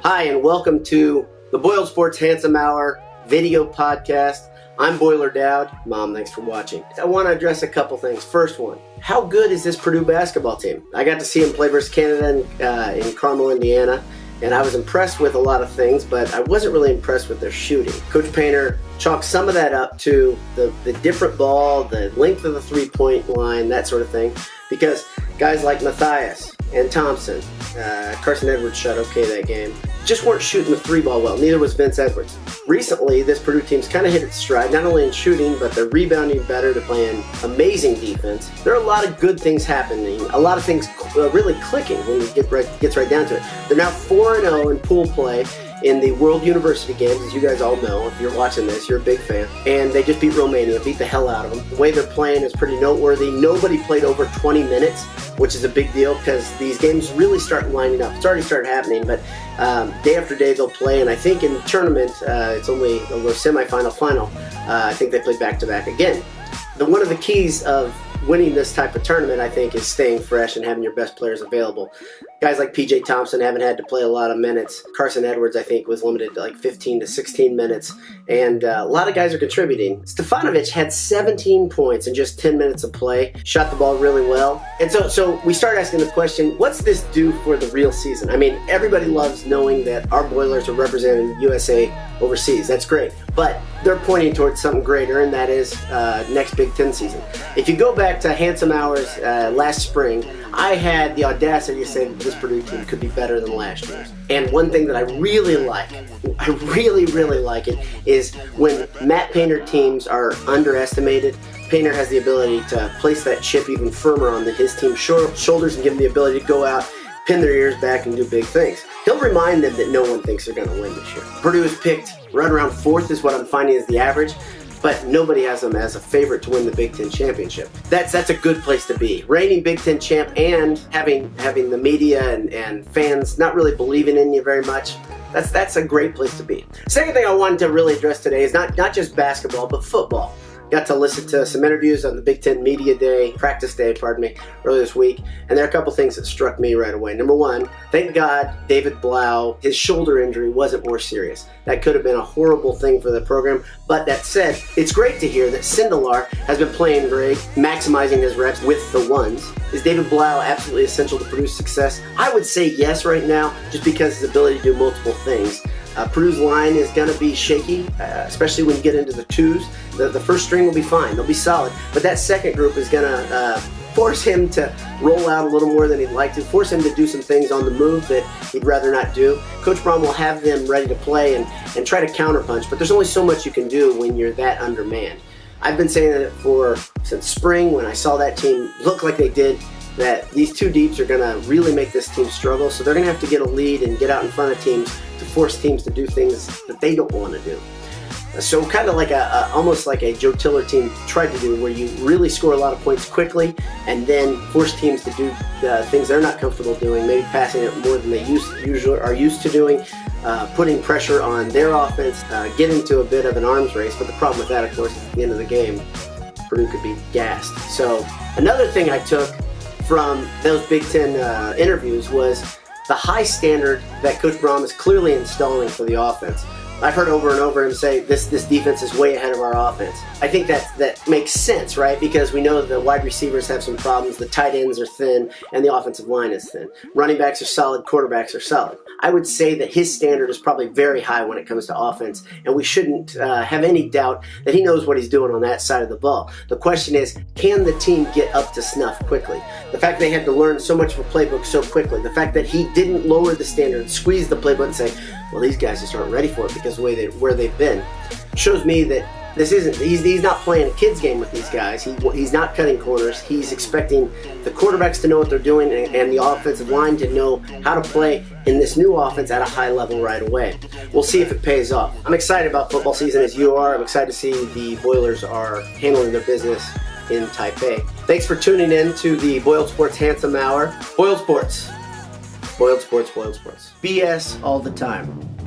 Hi, and welcome to the Boiled Sports Handsome Hour video podcast. I'm Boiler Dowd. Mom, thanks for watching. I want to address a couple things. First one, how good is this Purdue basketball team? I got to see them play versus Canada in Carmel, Indiana, and I was impressed with a lot of things, but I wasn't really impressed with their shooting. Coach Painter chalked some of that up to the different ball, the length of the three-point line, that sort of thing, because guys like Matthias and Thompson, Carson Edwards shot okay that game, just weren't shooting the three ball well. Neither was Vince Edwards. Recently, this Purdue team's kind of hit its stride, not only in shooting, but they're rebounding better. They're playing amazing defense. There are a lot of good things happening, a lot of things really clicking when it gets right down to it. They're now 4-0 in pool play in the World University Games, as you guys all know. If you're watching this, you're a big fan. And they just beat Romania, beat the hell out of them. The way they're playing is pretty noteworthy. Nobody played over 20 minutes, which is a big deal because these games really start lining up. It's already started happening, but day after day they'll play. And I think in the tournament, it's only a little semifinal, final. I think they play back-to-back again. One of the keys of winning this type of tournament, I think, is staying fresh and having your best players available. Guys like P.J. Thompson haven't had to play a lot of minutes. Carson Edwards, I think, was limited to like 15 to 16 minutes. And a lot of guys are contributing. Stefanovic had 17 points in just 10 minutes of play. Shot the ball really well. And so we start asking the question, what's this do for the real season? I mean, everybody loves knowing that our Boilers are representing USA overseas. That's great. But they're pointing towards something greater, and that is next Big Ten season. If you go back to Handsome Hours last spring, I had the audacity to say that this Purdue team could be better than last year's. And one thing that I really like, I really like it, is when Matt Painter teams are underestimated, Painter has the ability to place that chip even firmer on his team's shoulders and give them the ability to go out, pin their ears back, and do big things. He'll remind them that no one thinks they're going to win this year. Purdue is picked right around 4th is what I'm finding is the average, but nobody has them as a favorite to win the Big Ten championship. That's a good place to be. Reigning Big Ten champ and having the media and fans not really believing in you very much, that's a great place to be. Second thing I wanted to really address today is not just basketball, but football. Got to listen to some interviews on the Big Ten practice day, earlier this week, and there are a couple things that struck me right away. Number one, thank God David Blau, his shoulder injury wasn't more serious. That could have been a horrible thing for the program, but that said, it's great to hear that Sindelar has been playing great, maximizing his reps with the ones. Is David Blau absolutely essential to Purdue's success? I would say yes right now, just because his ability to do multiple things. Purdue's line is going to be shaky, especially when you get into the twos. The first string will be fine. They'll be solid. But that second group is going to force him to roll out a little more than he'd like to, force him to do some things on the move that he'd rather not do. Coach Braun will have them ready to play and try to counterpunch, but there's only so much you can do when you're that undermanned. I've been saying that since spring when I saw that team look like they did, that these two deeps are going to really make this team struggle, so they're going to have to get a lead and get out in front of teams to force teams to do things that they don't want to do. So kind of like almost like a Joe Tiller team tried to do, where you really score a lot of points quickly and then force teams to do things they're not comfortable doing, maybe passing it more than they usually are used to doing, putting pressure on their offense, get into a bit of an arms race. But the problem with that, of course, is at the end of the game, Purdue could be gassed. So another thing I took from those Big Ten interviews was the high standard that Coach Braun is clearly installing for the offense. I've heard over and over him say this defense is way ahead of our offense. I think that makes sense, right? Because we know the wide receivers have some problems, the tight ends are thin, and the offensive line is thin. Running backs are solid, quarterbacks are solid. I would say that his standard is probably very high when it comes to offense, and we shouldn't have any doubt that he knows what he's doing on that side of the ball. The question is, can the team get up to snuff quickly? The fact they had to learn so much of a playbook so quickly, the fact that he didn't lower the standard, squeeze the playbook and say, well, these guys just aren't ready for it because of where they've been, shows me that he's not playing a kid's game with these guys. He's not cutting corners. He's expecting the quarterbacks to know what they're doing and the offensive line to know how to play in this new offense at a high level right away. We'll see if it pays off. I'm excited about football season as you are. I'm excited to see the Boilers are handling their business in Taipei. Thanks for tuning in to the Boiled Sports Handsome Hour. Boiled Sports. Boiled Sports, Boiled Sports. BS all the time.